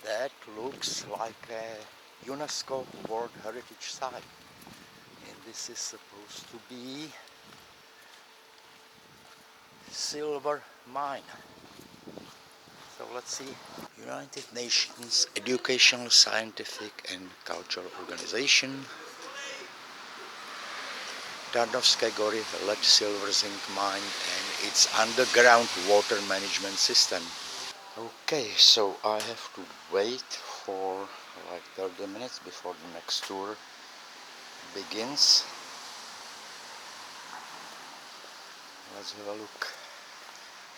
That looks like a UNESCO World Heritage Site, and this is supposed to be silver mine. So let's see. United Nations Educational, Scientific and Cultural Organization, Tarnowska Gory lead silver zinc mine and its underground water management system. Okay, so I have to wait for like 30 minutes before the next tour begins. Let's have a look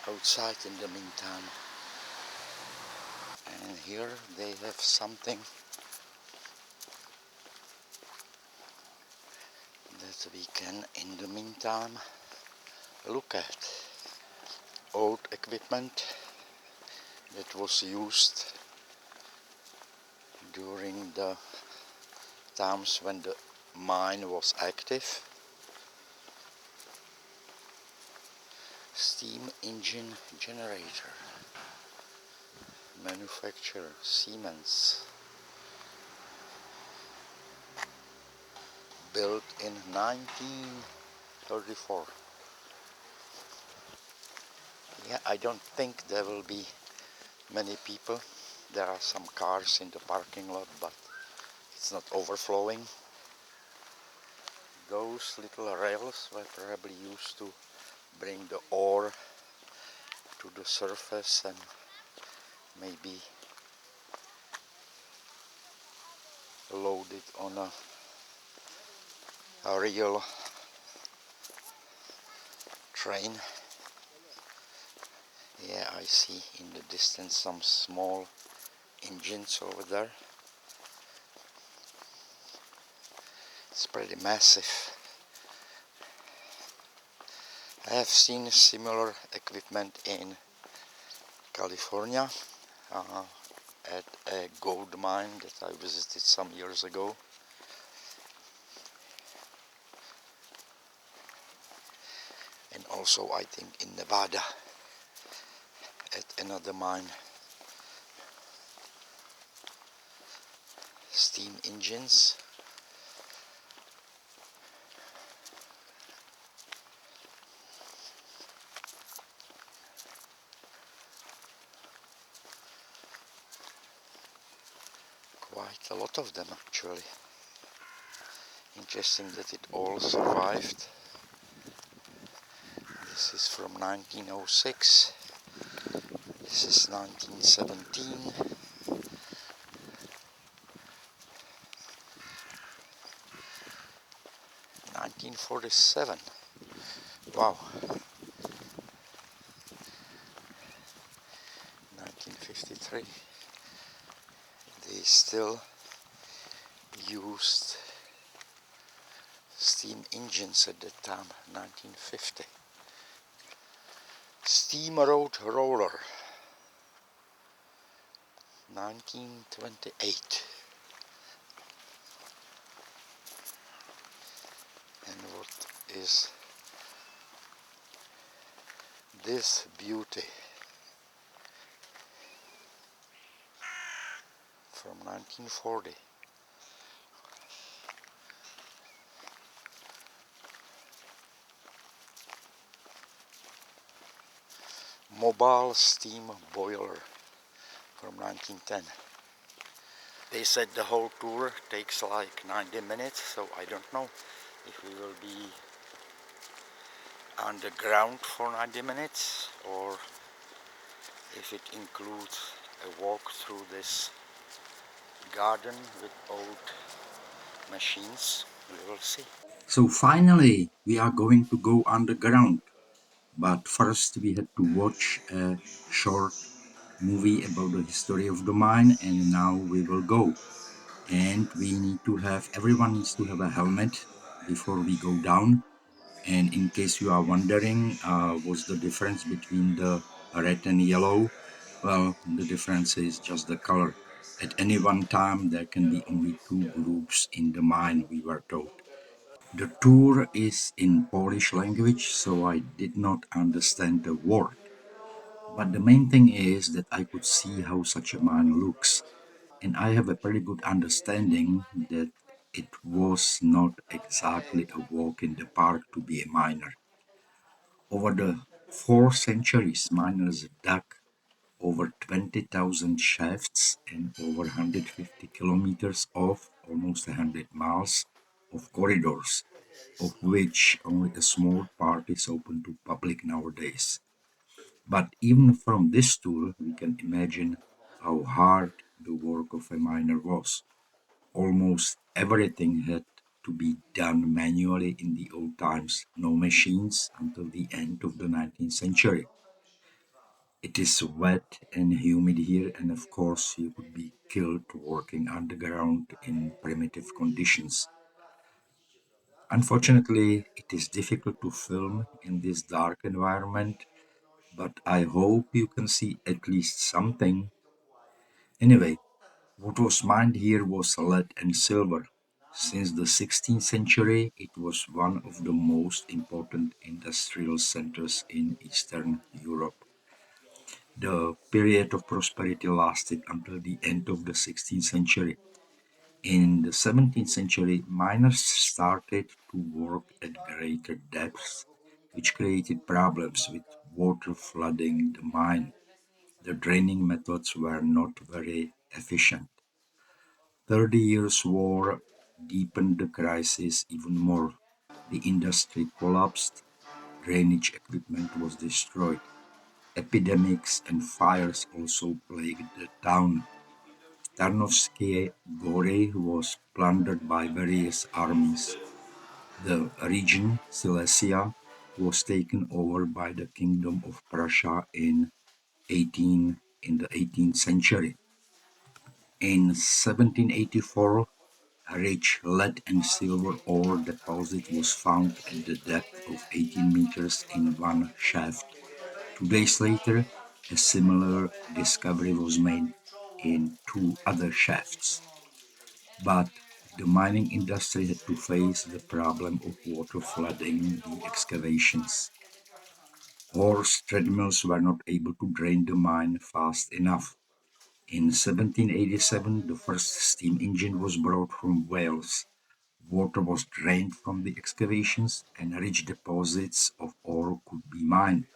outside in the meantime. And here they have something that we can in the meantime look at. Old equipment that was used during the times when the mine was active. Steam engine generator. Manufacturer Siemens. Built in 1934. Yeah, I don't think there will be many people. There are some cars in the parking lot, but it's not overflowing. Those little rails were probably used to bring the ore to the surface and maybe load it on a real train. Yeah, I see in the distance some small engines over there. It's pretty massive. I have seen similar equipment in California at a gold mine that I visited some years ago. And also I think in Nevada at another mine. Steam engines. Quite a lot of them actually. Interesting that it all survived. This is from 1906. This is 1917. 1947. Wow. 1953. They still used steam engines at that time, 1950. Steam road roller, 1928. And what is this beauty? From 1940. Mobile steam boiler from 1910. They said the whole tour takes like 90 minutes, so I don't know if we will be underground for 90 minutes or if it includes a walk through this garden with old machines. We will see. So finally we are going to go underground, but first we had to watch a short movie about the history of the mine, and now we will go. And we need to have, everyone needs to have a helmet before we go down. And in case you are wondering what's the difference between the red and yellow, well, the difference is just the color. At any one time there can be only two groups in the mine, we were told. The tour is in Polish language, so I did not understand the word. But the main thing is that I could see how such a mine looks. and I have a pretty good understanding that it was not exactly a walk in the park to be a miner. Over the 4 centuries, miners dug over 20,000 shafts and over 150 kilometers of almost 100 miles of corridors, of which only a small part is open to public nowadays. But even from this tool, we can imagine how hard the work of a miner was. Almost everything had to be done manually in the old times, no machines until the end of the 19th century. It is wet and humid here, and of course, you could be killed working underground in primitive conditions. Unfortunately, it is difficult to film in this dark environment, but I hope you can see at least something. Anyway, what was mined here was lead and silver. Since the 16th century, it was one of the most important industrial centers in Eastern Europe. The period of prosperity lasted until the end of the 16th century. In the 17th century, miners started to work at greater depths, which created problems with water flooding the mine. The draining methods were not very efficient. 30 Years' War deepened the crisis even more. The industry collapsed, drainage equipment was destroyed. Epidemics and fires also plagued the town. Tarnowskie Gory was plundered by various armies. The region, Silesia, was taken over by the Kingdom of Prussia in the 18th century. In 1784, a rich lead and silver ore deposit was found at the depth of 18 meters in one shaft. 2 days later, a similar discovery was made in two other shafts. But the mining industry had to face the problem of water flooding the excavations. Horse treadmills were not able to drain the mine fast enough. In 1787, the first steam engine was brought from Wales. Water was drained from the excavations and rich deposits of ore could be mined.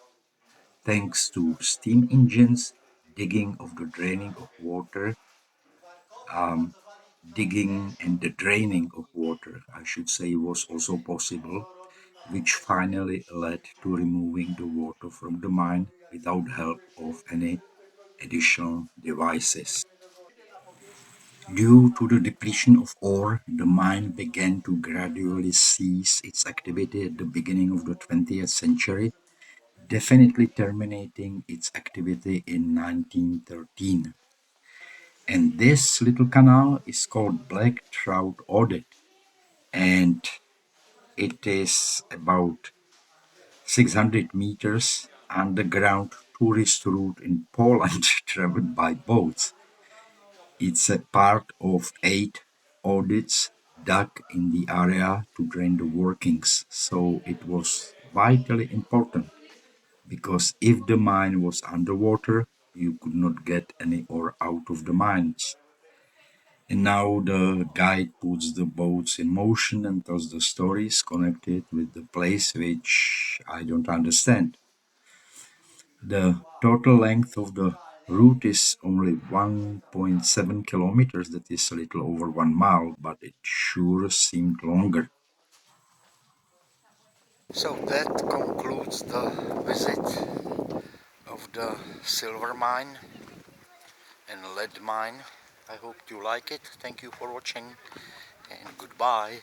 Thanks to steam engines, digging of the draining of water, um, digging and the draining of water, I should say, was also possible, which finally led to removing the water from the mine without help of any additional devices. Due to the depletion of ore, the mine began to gradually cease its activity at the beginning of the 20th century, definitely terminating its activity in 1913. And this little canal is called Black Trout Audit, and it is about 600 meters underground tourist route in Poland traveled by boats. It's a part of 8 audits dug in the area to drain the workings, so it was vitally important because if the mine was underwater, you could not get any ore out of the mines. And now the guide puts the boats in motion and tells the stories connected with the place which I don't understand. The total length of the route is only 1.7 kilometers, that is a little over 1 mile, but it sure seemed longer. So that concludes the visit of the silver mine and lead mine. I hope you like it. Thank you for watching and goodbye.